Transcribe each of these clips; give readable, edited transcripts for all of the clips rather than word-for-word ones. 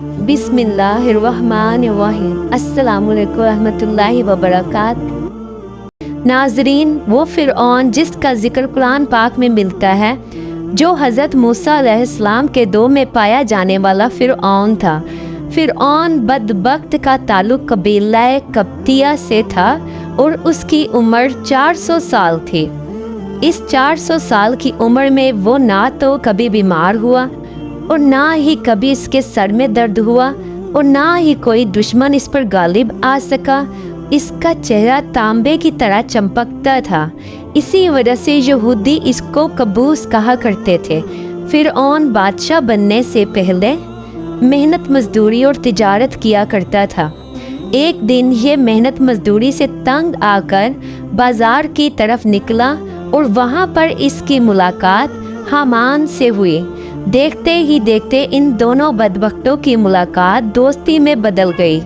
बिस्मिल्लाहिर्रहमानिर्रहीम। अस्सलामुअलैकुम रहमतुल्लाहि व बरकातहू। नाज़रीन, वो फ़िरऔन जिसका जिक्र कुरान पाक में मिलता है, जो हज़रत मूसा अलैहिस्सलाम के दो में पाया जाने वाला फ़िरऔन था। फ़िरऔन बदबख्त का ताल्लुक़ कबीला कब्तिया से था और उसकी उम्र 400 साल थी। इस 400 साल की उम्र में वो ना तो कभी बीमार हुआ और ना ही कभी इसके सर में दर्द हुआ और ना ही कोई दुश्मन इस पर गालिब आ सका। इसका चेहरा तांबे की तरह चमकता था। इसी वजह से यहूदी इसको कबूस कहा करते थे। फ़िरऔन बादशाह बनने से पहले मेहनत मजदूरी और तिजारत किया करता था। एक दिन ये मेहनत मजदूरी से तंग आकर बाजार की तरफ निकला और वहाँ पर इसकी मुलाकात हामान से हुई। देखते ही देखते इन दोनों बदबख्तों की मुलाकात दोस्ती में बदल गई।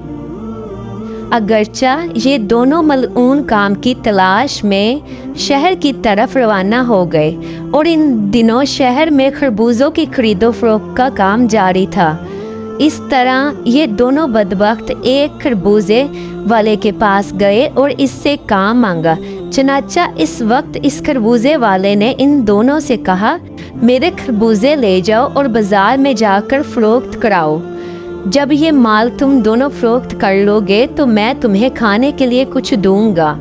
अगरचा ये दोनों मलऊन काम की तलाश में शहर की तरफ रवाना हो गए और इन दिनों शहर में खरबूजों की खरीदो फरोख्त का काम जारी था। इस तरह ये दोनों बदबख्त एक खरबूजे वाले के पास गए और इससे काम मांगा। चनाचा इस वक्त इस खरबूजे वाले ने इन दोनों से कहा, मेरे खरबूजे ले जाओ और बाजार में जाकर फरोख्त कराओ। जब ये माल तुम दोनों फरोख्त कर लोगे तो मैं तुम्हें खाने के लिए कुछ दूंगा।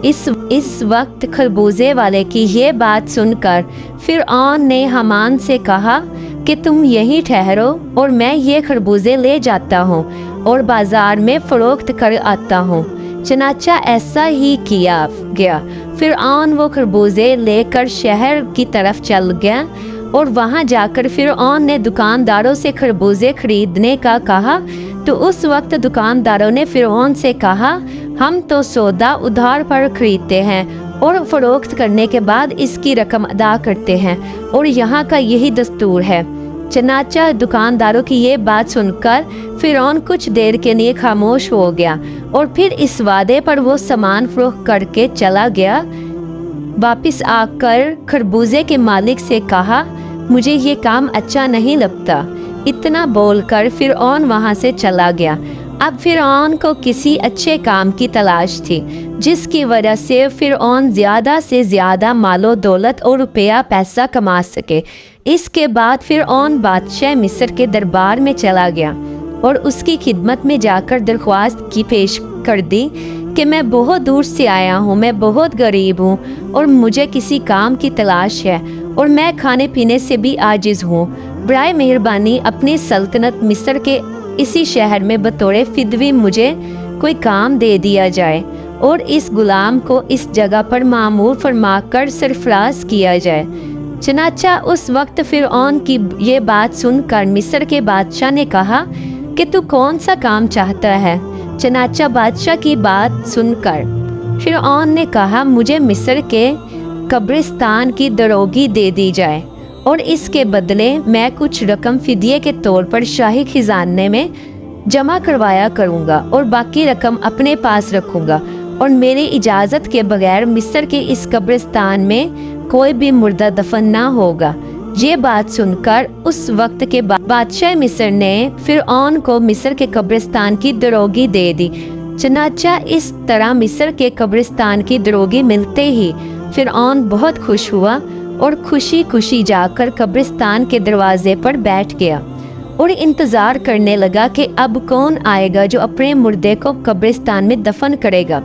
इस वक्त खरबूजे वाले की ये बात सुनकर फ़िरऔन ने हामान से कहा कि तुम यहीं ठहरो और मैं ये खरबूजे ले जाता हूँ और बाजार में फ़रोख्त कर आता हूँ। चनाचा ऐसा ही किया गया। फ़िरऔन वो खरबूजे लेकर शहर की तरफ चल गया और वहाँ जाकर फ़िरऔन ने दुकानदारों से खरबूजे खरीदने का कहा तो उस वक्त दुकानदारों ने फ़िरऔन से कहा, हम तो सौदा उधार पर खरीदते हैं और फ़रोख्त करने के बाद इसकी रकम अदा करते हैं और यहाँ का यही दस्तूर है। चनाचा दुकानदारों की ये बात सुनकर फ़िरऔन कुछ देर के लिए खामोश हो गया और फिर इस वादे पर वो सामान फरोख्त करके चला गया। वापस आकर खरबूजे के मालिक से कहा, मुझे ये काम अच्छा नहीं लगता। इतना बोलकर फ़िरऔन वहाँ से चला गया। अब फ़िरऔन को किसी अच्छे काम की तलाश थी जिसकी वजह से फ़िरऔन ज़्यादा से ज़्यादा मालो दौलत और रुपया पैसा कमा सके। इसके बाद फ़िरऔन बादशाह मिस्र के दरबार में चला गया और उसकी खिदमत में जाकर दरख्वास्त की पेश कर दी कि मैं बहुत दूर से आया हूँ, मैं बहुत गरीब हूँ और मुझे किसी काम की तलाश है और मैं खाने पीने से भी आजिज़ हूँ। बराए मेहरबानी अपनी सल्तनत मिस्र के इसी शहर में बतौर फिदवी मुझे कोई काम दे दिया जाए और इस गुलाम को इस जगह पर मामूर फरमाकर सरफराज किया जाए। चनाचा उस वक्त फ़िरऔन की ये बात सुनकर मिस्र के बादशाह ने कहा कि तू कौन सा काम चाहता है। चनाचा बादशाह की बात सुनकर फ़िरऔन ने कहा, मुझे मिस्र के कब्रिस्तान की दरोगी दे दी जाए और इसके बदले मैं कुछ रकम फिदिये के तौर पर शाही खजाने में जमा करवाया करूँगा और बाकी रकम अपने पास रखूँगा और मेरी इजाज़त के बगैर मिस्र के इस कब्रिस्तान में कोई भी मुर्दा दफन ना होगा। ये बात सुनकर उस वक्त के बादशाह मिस्र ने फ़िरऔन को मिस्र के कब्रिस्तान की दरोगी दे दी। चनाचा इस तरह मिस्र के कब्रिस्तान की दरोगी मिलते ही फ़िरऔन बहुत खुश हुआ और खुशी खुशी जाकर कब्रिस्तान के दरवाजे पर बैठ गया और इंतज़ार करने लगा कि अब कौन आएगा जो अपने मुर्दे को कब्रिस्तान में दफन करेगा।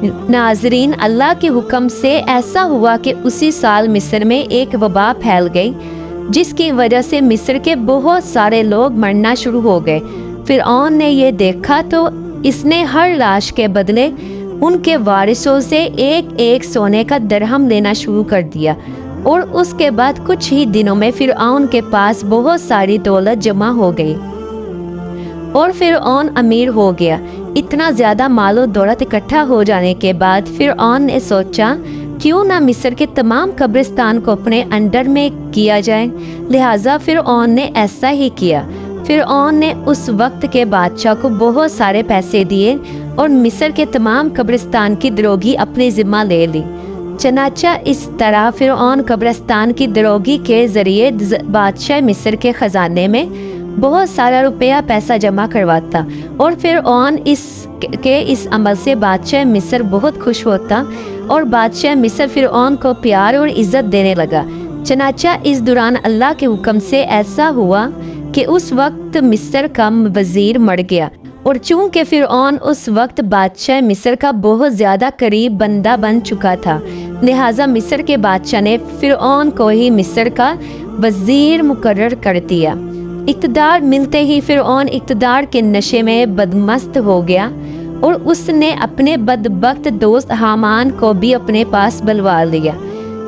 नाजरीन, अल्लाह के हुक्म से ऐसा हुआ कि उसी साल मिस्र में एक वबा फैल गई जिसकी वजह से मिस्र के बहुत सारे लोग मरना शुरू हो गए। फ़िरऔन ने ये देखा तो इसने हर लाश के बदले उनके वारिसों से एक एक सोने का दरहम लेना शुरू कर दिया और उसके बाद कुछ ही दिनों में फ़िरऔन के पास बहुत सारी दौलत जमा हो गई और फ़िरऔन अमीर हो गया। इतना ज़्यादा मालो दौलत इकट्ठा हो जाने के बाद फ़िरऔन ने सोचा, क्यों ना मिस्र के तमाम कब्रिस्तान को अपने अंडर में किया जाए। लिहाजा फ़िरऔन ने ऐसा ही किया। फ़िरऔन ने उस वक्त के बादशाह को बहुत सारे पैसे दिए और मिस्र के तमाम कब्रिस्तान की दरोगी अपने ज़िम्मा ले ली। चनाचा इस तरह फ़िरऔन कब्रिस्तान की दरोगी के ज़रिए बादशाह मिस्र के ख़जाने में بہت سارا روپیہ پیسہ جمع کرواتا اور فرعون اس عمل سے بادشاہ مصر بہت خوش ہوتا اور بادشاہ مصر فرعون کو پیار اور عزت دینے لگا۔ چنانچہ اس دوران اللہ کے حکم سے ایسا ہوا کہ اس وقت مصر کا وزیر مر گیا، اور چونکہ فرعون اس وقت بادشاہ مصر کا بہت زیادہ قریب بندہ بن چکا تھا، لہٰذا مصر کے بادشاہ نے فرعون کو ہی مصر کا وزیر مقرر کر دیا۔ اقتدار ملتے ہی فرعون اقتدار کے نشے میں بدمست ہو گیا اور اس نے اپنے بدبخت دوست حامان کو بھی اپنے پاس بلوا لیا۔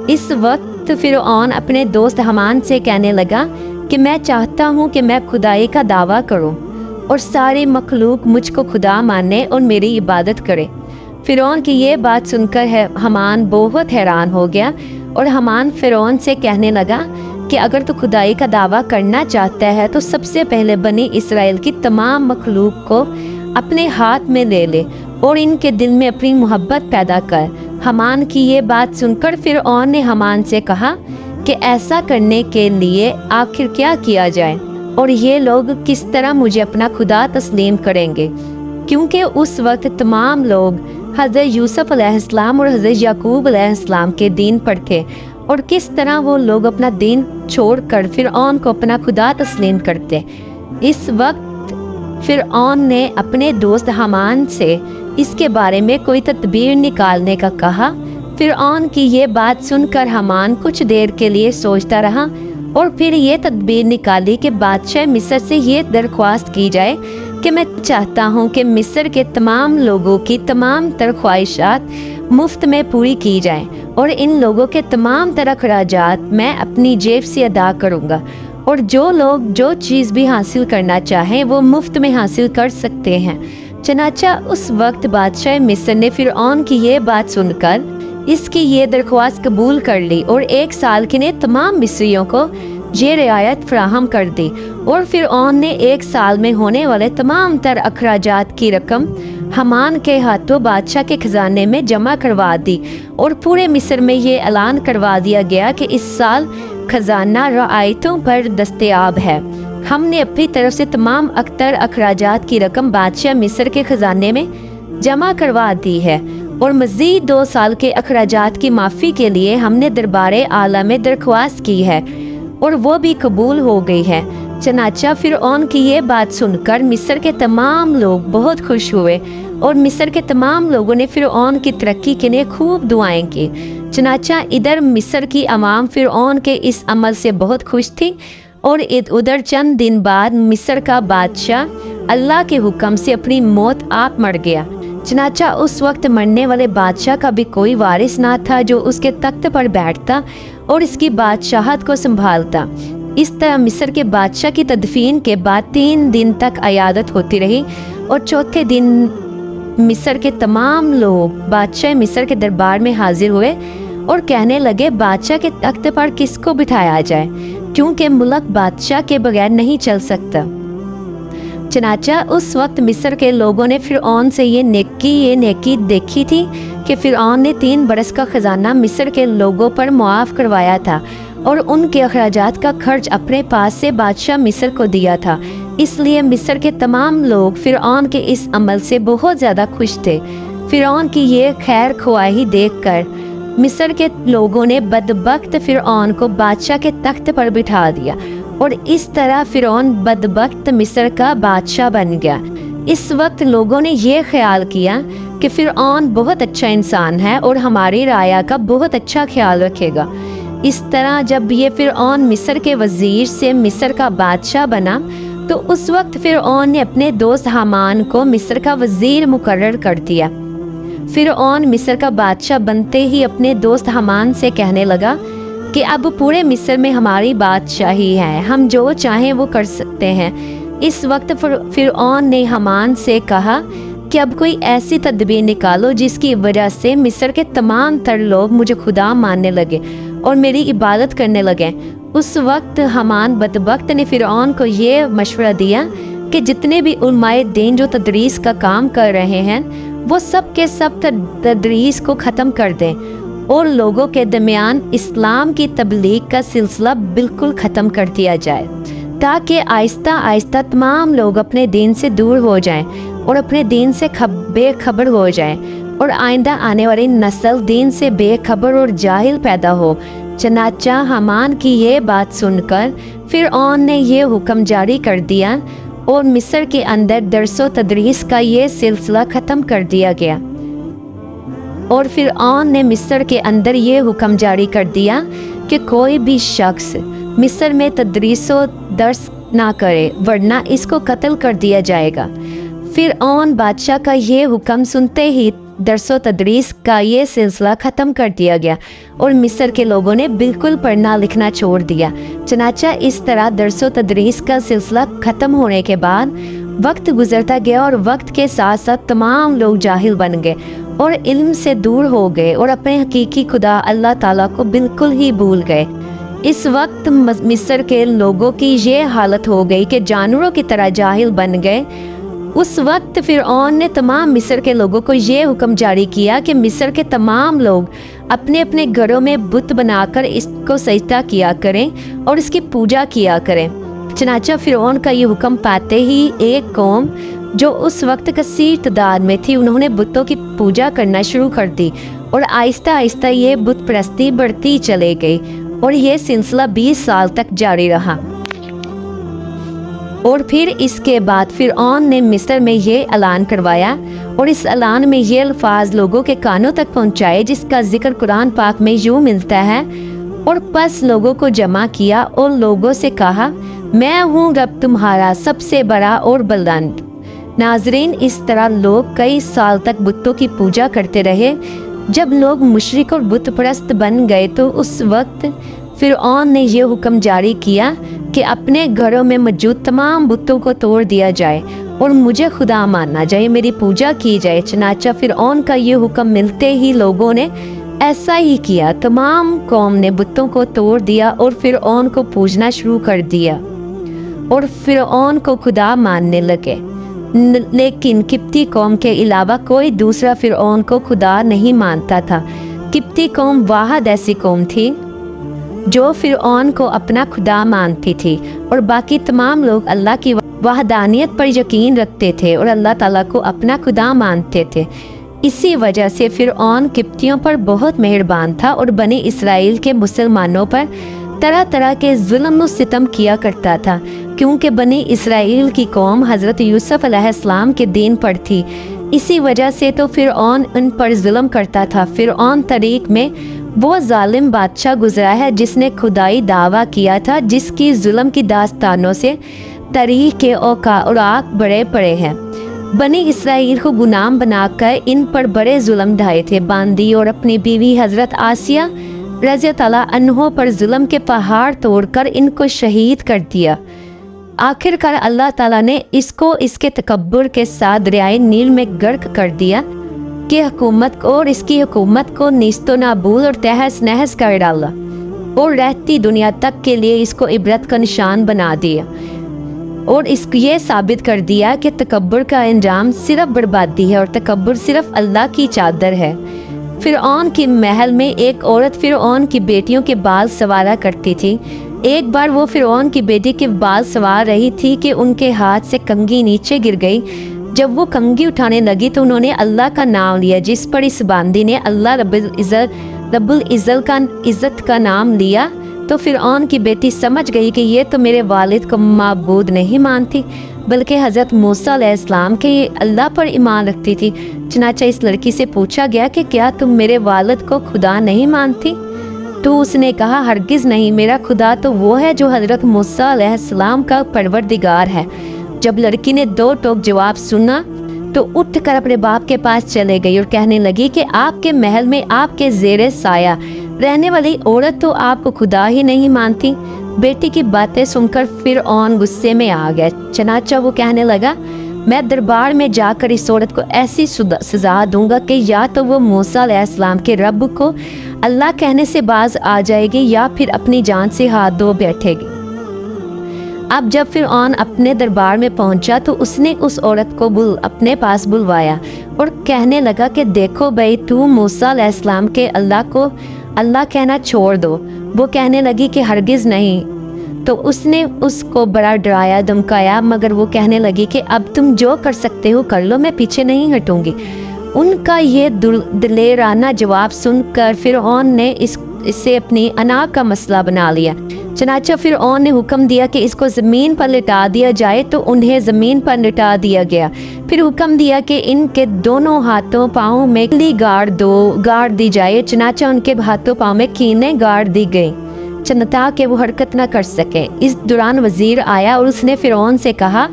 اس وقت فرعون اپنے دوست حامان سے کہنے لگا کہ میں چاہتا ہوں کہ میں خدائی کا دعویٰ کروں اور ساری مخلوق مجھ کو خدا مانے اور میری عبادت کرے۔ فرعون کی یہ بات سن کر حامان بہت حیران ہو گیا، اور حامان فرعون سے کہنے لگا کہ اگر تو خدائی کا دعویٰ کرنا چاہتا ہے تو سب سے پہلے بنی اسرائیل کی تمام مخلوق کو اپنے ہاتھ میں لے لے اور ان کے دل میں اپنی محبت پیدا کر۔ حامان کی یہ بات سن کر فرعون نے حامان سے کہا کہ ایسا کرنے کے لیے آخر کیا کیا جائے، اور یہ لوگ کس طرح مجھے اپنا خدا تسلیم کریں گے، کیونکہ اس وقت تمام لوگ حضرت یوسف علیہ السلام اور حضرت یعقوب علیہ السلام کے دین پر تھے، اور کس طرح وہ لوگ اپنا دین چھوڑ کر فرعون کو اپنا خدا تسلیم کرتے۔ اس وقت فرعون نے اپنے دوست حامان سے اس کے بارے میں کوئی تدبیر نکالنے کا کہا۔ فرعون کی یہ بات سن کر حامان کچھ دیر کے لیے سوچتا رہا اور پھر یہ تدبیر نکالی کہ بادشاہ مصر سے یہ درخواست کی جائے کہ میں چاہتا ہوں کہ مصر کے تمام لوگوں کی تمام تر خواہشات مفت میں پوری کی جائیں، اور ان لوگوں کے تمام تر اخراجات میں اپنی جیب سے ادا کروں گا، اور جو لوگ جو چیز بھی حاصل کرنا چاہیں وہ مفت میں حاصل کر سکتے ہیں۔ چنانچہ اس وقت بادشاہ مصر نے فرعون کی یہ بات سن کر اس کی یہ درخواست قبول کر لی، اور 1 سال کے لیے تمام مصریوں کو یہ رعایت فراہم کر دی، اور فرعون نے 1 سال میں ہونے والے تمام تر اخراجات کی رقم حامان کے ہاتھوں بادشاہ کے خزانے میں جمع کروا دی، اور پورے مصر میں یہ اعلان کروا دیا گیا کہ اس سال خزانہ رعایتوں پر دستیاب ہے۔ ہم نے اپنی طرف سے تمام اکثر اخراجات کی رقم بادشاہ مصر کے خزانے میں جمع کروا دی ہے، اور مزید 2 سال کے اخراجات کی معافی کے لیے ہم نے دربار اعلیٰ میں درخواست کی ہے، اور وہ بھی قبول ہو گئی ہے۔ چنانچہ فرعون کی یہ بات سن کر مصر کے تمام لوگ بہت خوش ہوئے، اور مصر کے تمام لوگوں نے فرعون کی ترقی کے لیے خوب دعائیں کی۔ چنانچہ ادھر مصر کی عوام فرعون کے اس عمل سے بہت خوش تھی، اور ادھر چند دن بعد مصر کا بادشاہ اللہ کے حکم سے اپنی موت آپ مر گیا۔ چنانچہ اس وقت مرنے والے بادشاہ کا بھی کوئی وارث نہ تھا جو اس کے تخت پر بیٹھتا اور اس کی بادشاہت کو سنبھالتا۔ اس طرح مصر کے بادشاہ کی تدفین کے بعد 3 دن تک عیادت ہوتی رہی، اور چوتھے دن مصر کے تمام لوگ بادشاہ مصر کے دربار میں حاضر ہوئے اور کہنے لگے بادشاہ کے تخت پر کس کو بٹھایا جائے، کیونکہ ملک بادشاہ کے بغیر نہیں چل سکتا۔ چنانچہ اس وقت مصر کے لوگوں نے فرعون سے یہ نیکی دیکھی تھی کہ فرعون نے 3 برس کا خزانہ مصر کے لوگوں پر معاف کروایا تھا، اور ان کے اخراجات کا خرچ اپنے پاس سے بادشاہ مصر کو دیا تھا۔ اس لیے مصر کے تمام لوگ فرعون کے اس عمل سے بہت زیادہ خوش تھے۔ فرعون کی یہ خیر خواہی دیکھ کر مصر کے لوگوں نے بدبخت فرعون کو بادشاہ کے تخت پر بٹھا دیا، اور اس طرح فرعون بدبخت مصر کا بادشاہ بن گیا۔ اس وقت لوگوں نے یہ خیال کیا کہ فرعون بہت اچھا انسان ہے اور ہماری رعایا کا بہت اچھا خیال رکھے گا۔ اس طرح جب یہ فرعون مصر کے وزیر سے مصر کا بادشاہ بنا تو اس وقت فرعون نے اپنے دوست حامان کو مصر کا وزیر مقرر کر دیا۔ فرعون مصر کا بادشاہ بنتے ہی اپنے دوست حامان سے کہنے لگا کہ اب پورے مصر میں ہماری بادشاہی ہے، ہم جو چاہیں وہ کر سکتے ہیں۔ اس وقت فرعون نے حامان سے کہا کہ اب کوئی ایسی تدبیر نکالو جس کی وجہ سے مصر کے تمام تر لوگ مجھے خدا ماننے لگے اور میری عبادت کرنے لگے۔ اس وقت حامان بدبخت نے فرعون کو یہ مشورہ دیا کہ جتنے بھی علماء دین جو تدریس کا کام کر رہے ہیں وہ سب کے سب تدریس کو ختم کر دیں اور لوگوں کے درمیان اسلام کی تبلیغ کا سلسلہ بالکل ختم کر دیا جائے، ताकि आहिस्ता आहिस्ता तमाम लोग अपने दीन से दूर हो जाएं और अपने दीन से बेखबर हो जाएं और आइंदा आने वाली नस्ल दीन से बेखबर और जाहिल पैदा हो। चनाचा हामान की ये बात सुनकर फिरऔन ने ये हुक्म जारी कर दिया और मिस्र के अंदर दरसो तदरीस का ये सिलसिला ख़त्म कर दिया गया। और फिरऔन ने मिस्र के अंदर ये हुक्म जारी कर दिया कि कोई भी शख्स मिस्र में तदरीसो दर्स ना करे वरना इसको कत्ल कर दिया जाएगा। फिरऔन बादशाह का ये हुक्म सुनते ही दरसो तदरीस का ये सिलसिला ख़त्म कर दिया गया और मिस्र के लोगों ने बिल्कुल पढ़ना लिखना छोड़ दिया। चनाचा इस तरह दरसो तदरीस का सिलसिला ख़त्म होने के बाद वक्त गुजरता गया और वक्त के साथ साथ तमाम लोग जाहिल बन गए और इल्म से दूर हो गए और अपने हकीकी खुदा अल्लाह ताला को बिल्कुल ही भूल गए। इस वक्त मिस्र के लोगों की ये हालत हो गई कि जानवरों की तरह जाहिल बन गए। उस वक्त फिरऔन ने तमाम मिस्र के लोगों को ये हुक्म जारी किया कि मिस्र के तमाम लोग अपने अपने घरों में बुत बनाकर इसको सजदा किया करें और इसकी पूजा किया करें। चनाचा फिरऔन का ये हुक्म पाते ही एक कौम जो उस वक्त कसीर तादाद में थी उन्होंने बुतों की पूजा करना शुरू कर दी और आहिस्ता आहिस्ता ये बुत परस्ती बढ़ती चले गई और ये सिलसिला 20 साल तक जारी रहा। और फिर इसके बाद फिरऔन ने मिस्र में ये ऐलान करवाया और इस ऐलान में ये अल्फाज लोगों के कानों तक पहुँचाए जिसका जिक्र कुरान पाक में यूँ मिलता है। और बस लोगों को जमा किया और लोगों से कहा, मैं हूँ रब तुम्हारा सबसे बड़ा और बुलंद। नाजरीन, इस तरह लोग कई साल तक बुतों की पूजा करते रहे। जब लोग मुशरिक और बुत परस्त बन गए तो उस वक्त फिरऔन ने यह हुक्म जारी किया कि अपने घरों में मौजूद तमाम बुतों को तोड़ दिया जाए और मुझे खुदा माना जाए, मेरी पूजा की जाए। चनाचा फिरऔन का ये हुक्म मिलते ही लोगों ने ऐसा ही किया। तमाम कौम ने बुतों को तोड़ दिया और फिरऔन को पूजना शुरू कर दिया और फिरऔन को खुदा मानने लगे। लेकिन किप्ती कौम के अलावा कोई दूसरा फिरऔन को खुदा नहीं मानता था। किप्ती कौम वाहिद ऐसी कौम थी जो फिरऔन को अपना खुदा मानती थी और बाकी तमाम लोग अल्लाह की वहदानियत पर यकीन रखते थे और अल्लाह ताला को अपना खुदा मानते थे। इसी वजह से फिरऔन किप्तियों पर बहुत मेहरबान था और बनी इसराइल के मुसलमानों पर तरह तरह के जुल्म व सितम किया करता था, क्योंकि बनी इसराइल की कौम हज़रत यूसुफ अलैहिस्सलाम के दीन पर थी। इसी वजह से तो फिरऔन उन पर जुल्म करता था। फिरऔन तरीक में वो जालिम बादशाह गुजरा है जिसने खुदाई दावा किया था, जिसकी जुल्म की दास्तानों से तरीक के औकात बड़े पड़े हैं। बनी इसराइल को गुलाम बनाकर इन पर बड़े जुल्म ढाए थे। बांदी और अपनी बीवी हज़रत आसिया रज़ी ताला अन्हो पर जुल्म के पहाड़ तोड़कर इनको शहीद कर दिया। आखिरकार अल्लाह ताला ने इसको इसके तकब्बुर के साथ दरियाए नील में गर्क कर दिया कि हुकूमत को और इसकी हुकूमत को निस्तो नाबूद और तहस नहस कर डाला और रहती दुनिया तक के लिए इसको इबरत का निशान बना दिया और इसको ये साबित कर दिया कि तकब्बुर का अंजाम सिर्फ बर्बादी है और तकब्बुर सिर्फ अल्लाह की चादर है। फिरऔन की महल में एक औरत फिरऔन की बेटियों के बाल संवारा करती थी। एक बार वो फिरऔन की बेटी के बाल संवार रही थी कि उनके हाथ से कंघी नीचे गिर गई। जब वो कंघी उठाने लगी तो उन्होंने अल्लाह का नाम लिया, जिस पर इस बांदी ने अल्लाह रब्बुल इज़्ज़त का नाम लिया। तो फिरऔन की बेटी समझ गई कि ये तो मेरे वालिद को माबूद नहीं मानती बल्कि हज़रत मूसा अलैहिस्सलाम के अल्लाह पर ईमान रखती थी। चनाचा इस लड़की से पूछा गया कि क्या तुम मेरे वालिद को खुदा नहीं मानती? तो उसने कहा, हरगिज़ नहीं, मेरा खुदा तो वो है जो हज़रत मूसा अलैहिस्सलाम का परवरदिगार है। जब लड़की ने दो टोक जवाब सुना तो उठकर अपने बाप के पास चले गई और कहने लगी कि आपके महल में आपके ज़ेरे साया रहने वाली औरत तो आपको खुदा ही नहीं मानती। बेटी की बातें सुनकर फिरऔन गुस्से में आ गया। चनाचा वो कहने लगा, मैं दरबार में जाकर इस औरत को ऐसी सजा दूंगा कि या तो वो मूसा अलैहिस्सलाम के रब को अल्लाह कहने से बाज आ जाएगी या फिर अपनी जान से हाथ धो बैठेगी। अब जब फिरऔन अपने दरबार में पहुंचा तो उसने उस औरत को अपने पास बुलवाया और कहने लगा कि देखो भाई, तू मूसा अलैहिस्सलाम के अल्लाह को अल्लाह कहना छोड़ दो। वो कहने लगी कि हरगिज़ नहीं, تو اس نے اس کو بڑا ڈرایا دھمکایا، مگر وہ کہنے لگی کہ اب تم جو کر سکتے ہو کر لو، میں پیچھے نہیں ہٹوں گی۔ ان کا یہ دلیرانہ جواب سن کر فرعون نے اسے اپنی انا کا مسئلہ بنا لیا۔ چنانچہ فرعون نے حکم دیا کہ اس کو زمین پر لٹا دیا جائے، تو انہیں زمین پر لٹا دیا گیا۔ پھر حکم دیا کہ ان کے دونوں ہاتھوں پاؤں میں کلی گاڑ دی جائے۔ چنانچہ ان کے ہاتھوں پاؤں میں کیلیں گاڑ دی گئیں تاکہ وہ حرکت نہ کر سکے۔ اس دوران وزیر آیا اور اس نے فرعون سے کہا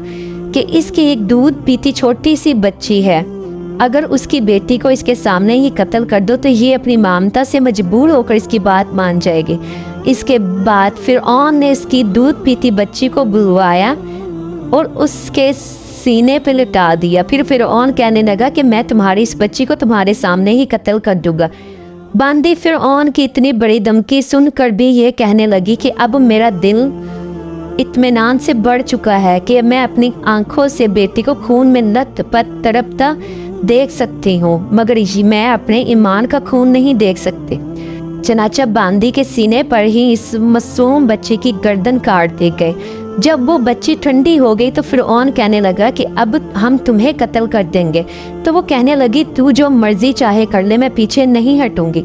کہ اس کی ایک دودھ پیتی چھوٹی سی بچی ہے، اگر اس کی بیٹی کو اس کے سامنے ہی قتل کر دو تو یہ اپنی مامتا سے مجبور ہو کر اس کی بات مان جائے گی۔ اس کے بعد فرعون نے اس کی دودھ پیتی بچی کو بلوایا اور اس کے سینے پہ لٹا دیا۔ پھر فرعون کہنے لگا کہ میں تمہاری اس بچی کو تمہارے سامنے ہی قتل کر دوں گا۔ باندی فرعون کی اتنی بڑی دھمکی سن کر بھی یہ کہنے لگی کہ اب میرا دل اطمینان سے بڑھ چکا ہے کہ میں اپنی آنکھوں سے بیٹی کو خون میں لت پت تڑپتا دیکھ سکتی ہوں، مگر میں اپنے ایمان کا خون نہیں دیکھ سکتی۔ چنانچہ باندی کے سینے پر ہی اس معصوم بچی کی گردن کاٹ دی گئی۔ جب وہ بچی ٹھنڈی ہو گئی تو فرعون کہنے لگا کہ اب ہم تمہیں قتل کر دیں گے۔ تو وہ کہنے لگی تو جو مرضی چاہے کر لے، میں پیچھے نہیں ہٹوں گی۔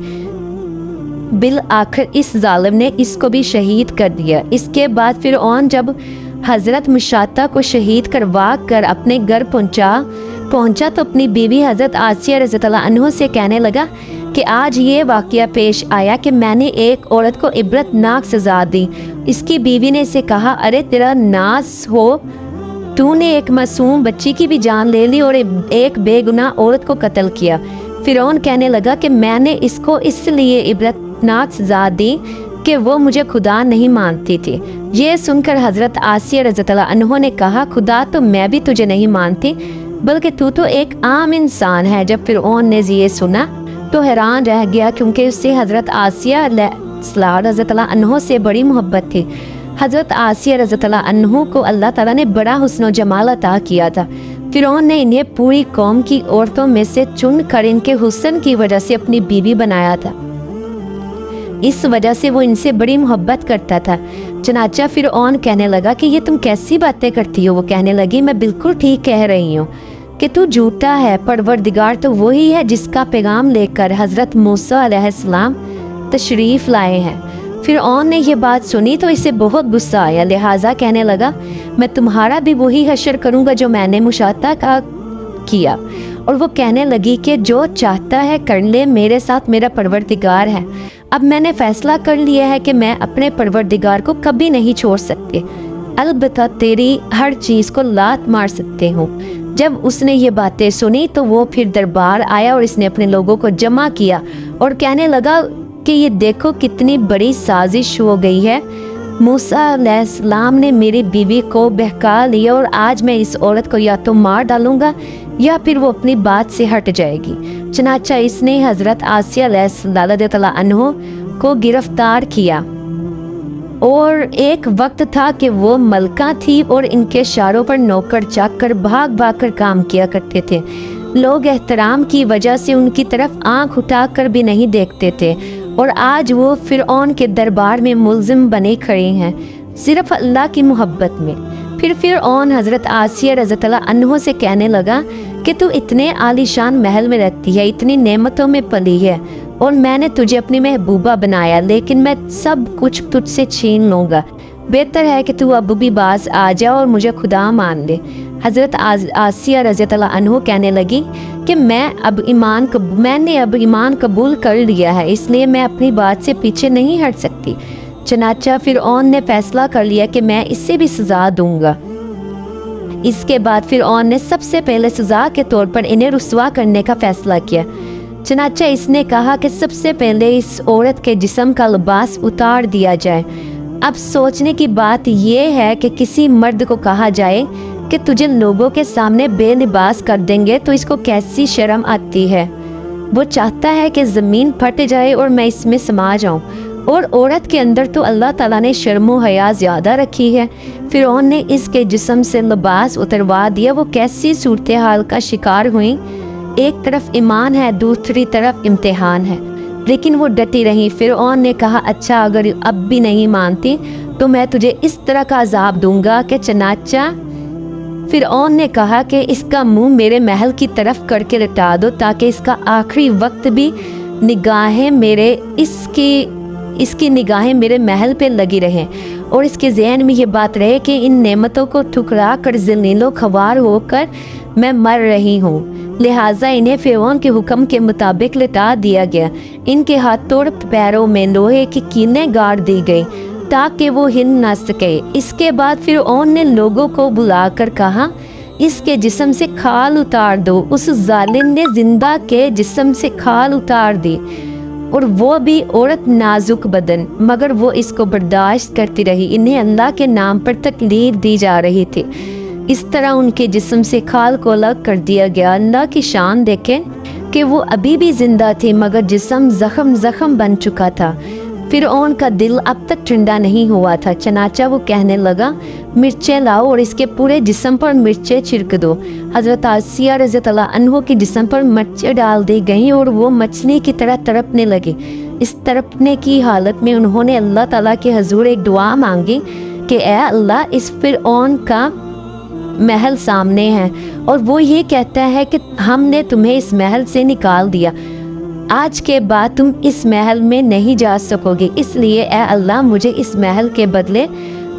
بالآخر اس ظالم نے اس کو بھی شہید کر دیا۔ اس کے بعد فرعون جب حضرت مشاطہ کو شہید کروا کر اپنے گھر پہنچا تو اپنی بیوی حضرت آسیہ رضی اللہ عنہ سے کہنے لگا کہ آج یہ واقعہ پیش آیا کہ میں نے ایک عورت کو عبرت ناک سزا دی۔ اس کی بیوی نے اسے کہا، ارے تیرا ناس ہو، تو نے ایک معصوم بچی کی بھی جان لے لی اور ایک بے گناہ عورت کو قتل کیا۔ فرعون کہنے لگا کہ میں نے اس کو اس لیے عبرت ناک سزا دی کہ وہ مجھے خدا نہیں مانتی تھی۔ یہ سن کر حضرت آسیہ رضی اللہ عنہ نے کہا، خدا تو میں بھی تجھے نہیں مانتی، بلکہ تو ایک عام انسان ہے۔ جب فرعون نے یہ سنا تو حیران رہ گیا، کیونکہ اس سے حضرت آسیہ رضی اللہ عنہ سے بڑی محبت تھی۔ حضرت آسیہ رضی اللہ عنہ کو اللہ تعالیٰ نے بڑا حسن و جمال عطا کیا تھا۔ فرعون نے انہیں پوری قوم کی عورتوں میں سے چن کر ان کے حسن کی وجہ سے اپنی بیوی بنایا تھا، اس وجہ سے وہ ان سے بڑی محبت کرتا تھا۔ چنانچہ فرعون کہنے لگا کہ یہ تم کیسی باتیں کرتی ہو؟ وہ کہنے لگی، میں بالکل ٹھیک کہہ رہی ہوں کہ تو جھوٹا ہے، پروردگار تو وہی ہے جس کا پیغام لے کر حضرت موسیٰ علیہ السلام تشریف لائے ہیں۔ فرعون نے یہ بات سنی تو اسے بہت غصہ آیا، لہٰذا کہنے لگا، میں تمہارا بھی وہی حشر کروں گا جو میں نے مشاطہ کا کیا۔ اور وہ کہنے لگی کہ جو چاہتا ہے کر لے، میرے ساتھ میرا پروردگار ہے۔ اب میں نے فیصلہ کر لیا ہے کہ میں اپنے پروردگار کو کبھی نہیں چھوڑ سکتی، البتہ تیری ہر چیز کو لات مار سکتے ہوں۔ جب اس نے یہ باتیں سنی تو وہ پھر دربار آیا اور اس نے اپنے لوگوں کو جمع کیا اور کہنے لگا کہ یہ دیکھو کتنی بڑی سازش ہو گئی ہے۔ موسیٰ علیہ السلام نے میری بیوی کو بہکا لیا اور آج میں اس عورت کو یا تو مار ڈالوں گا یا پھر وہ اپنی بات سے ہٹ جائے گی۔ چنانچہ اس نے حضرت آسیہ علیہ السلام رضی اللہ عنہ کو گرفتار کیا، اور ایک وقت تھا کہ وہ ملکہ تھی اور ان کے اشاروں پر نوکر چاکر بھاگ کر کام کیا کرتے تھے۔ لوگ احترام کی وجہ سے ان کی طرف آنکھ اٹھا کر بھی نہیں دیکھتے تھے، اور آج وہ فرعون کے دربار میں ملزم بنے کھڑے ہیں صرف اللہ کی محبت میں۔ پھر فرعون حضرت آسیہ رضی اللہ عنہ سے کہنے لگا کہ تو اتنے عالیشان محل میں رہتی ہے، اتنی نعمتوں میں پلی ہے، اور میں نے تجھے اپنی محبوبہ بنایا، لیکن میں سب کچھ تجھ سے چھین لوں گا۔ بہتر ہے کہ تو اب بھی باز آ جا اور مجھے خدا مان لے۔ حضرت آسیہ رضی اللہ عنہ کہنے لگی کہ میں نے اب ایمان قبول کر لیا ہے، اس لیے میں اپنی بات سے پیچھے نہیں ہٹ سکتی۔ چنانچہ فرعون نے فیصلہ کر لیا کہ میں اس سے بھی سزا دوں گا۔ اس کے بعد فرعون نے سب سے پہلے سزا کے طور پر انہیں رسوا کرنے کا فیصلہ کیا۔ چنانچہ اس نے کہا کہ سب سے پہلے اس عورت کے جسم کا لباس اتار دیا جائے۔ اب سوچنے کی بات یہ ہے کہ کسی مرد کو کہا جائے کہ تجھے لوگوں کے سامنے بے لباس کر دیں گے تو اس کو کیسی شرم آتی ہے۔ وہ چاہتا ہے کہ زمین پھٹ جائے اور میں اس میں سما جاؤں، اور عورت کے اندر تو اللہ تعالیٰ نے شرم و حیا زیادہ رکھی ہے۔ فرعون نے اس کے جسم سے لباس اتروا دیا۔ وہ کیسی صورتحال کا شکار ہوئیں، ایک طرف ایمان ہے، دوسری طرف امتحان ہے، لیکن وہ ڈٹی رہی۔ فرعون نے کہا، اچھا اگر اب بھی نہیں مانتی तो मैं तुझे इस तरह का अजाब दूंगा कि चनाचा। फिरौन ने कहा कि इसका मुंह मेरे महल की तरफ करके लटा दो ताकि इसका आखिरी वक्त भी इसकी निगाहें मेरे महल पे लगी रहें और इसके ज़हन में ये बात रहे कि इन नेमतों को ठुकरा कर ज़लीलो ख्वार होकर मैं मर रही हूँ। लिहाजा इन्हें फिरौन के हुक्म के मुताबिक लटा दिया गया। इनके हाथों और पैरों में लोहे की कीलें गाड़ दी गई ताकि वो हिल ना सके। इसके बाद फिरौन ने लोगों को बुलाकर कहा, इसके जिस्म से खाल उतार दो। उस जालिम ने जिंदा के जिस्म से खाल उतार दी और वो भी औरत नाजुक बदन, मगर वो इसको बर्दाश्त करती रही। इन्हें अल्लाह के नाम पर तकलीफ दी जा रही थी। इस तरह उनके जिस्म से खाल को अलग कर दिया गया। अल्लाह की शान देखें कि वो अभी भी जिंदा थे मगर जिस्म जख्म बन चुका था। फिरौन का दिल अब तक ठंडा नहीं हुआ था। चनाचा वो कहने लगा, मिर्चें लाओ और इसके पूरे जिस्म पर मिर्चें छिड़क दो। हज़रत आसिया रज़ियल्लाहु अन्हा के जिस्म पर मिर्चें डाल दी गईं और वो मछली की तरह तड़पने लगे। इस तड़पने की हालत में उन्होंने अल्लाह ताला के हजूर एक दुआ मांगी कि ऐ अल्लाह, इस फिरौन का महल सामने है और वो ये कहता है कि हमने तुम्हें इस महल से निकाल दिया। आज के बाद तुम इस महल में नहीं जा सकोगे, इसलिए ए अल्लाह मुझे इस महल के बदले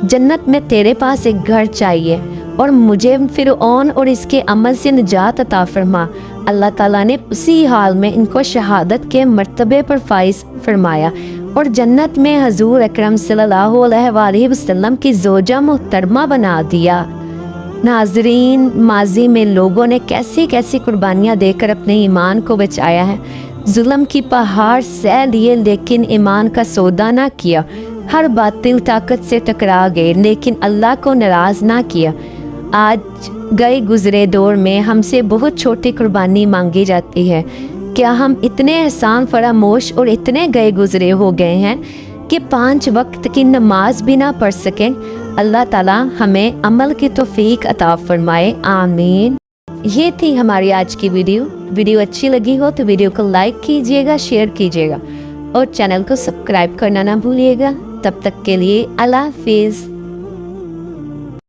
जन्नत में तेरे पास एक घर चाहिए और मुझे फिरौन और इसके अमल से निजात अता फरमा। अल्लाह ताला ने उसी हाल में इनको शहादत के मर्तबे पर फाइज फरमाया और जन्नत में हजूर अकरम सल्लल्लाहु अलैहि वसल्लम की ज़ौजा मुहतरमा बना दिया। नाजरीन, माजी में लोगों ने कैसी कैसी कुर्बानियाँ देकर अपने ईमान को बचाया है। जुल्म की पहाड़ सह लिए लेकिन ईमान का सौदा ना किया। हर बातिल ताकत से टकरा गए लेकिन अल्लाह को नाराज ना किया। आज गए गुजरे दौर में हमसे बहुत छोटी कुर्बानी मांगी जाती है। क्या हम इतने एहसान फरामोश और इतने गए गुजरे हो गए हैं कि 5 वक्त की नमाज भी ना पढ़ सकें? अल्लाह ताला हमें अमल की तौफीक अता फरमाए, आमीन। ये थी हमारी आज की वीडियो अच्छी लगी हो तो वीडियो को लाइक कीजिएगा, शेयर कीजिएगा और चैनल को सब्सक्राइब करना ना भूलिएगा। तब तक के लिए अल्लाह हाफिज़।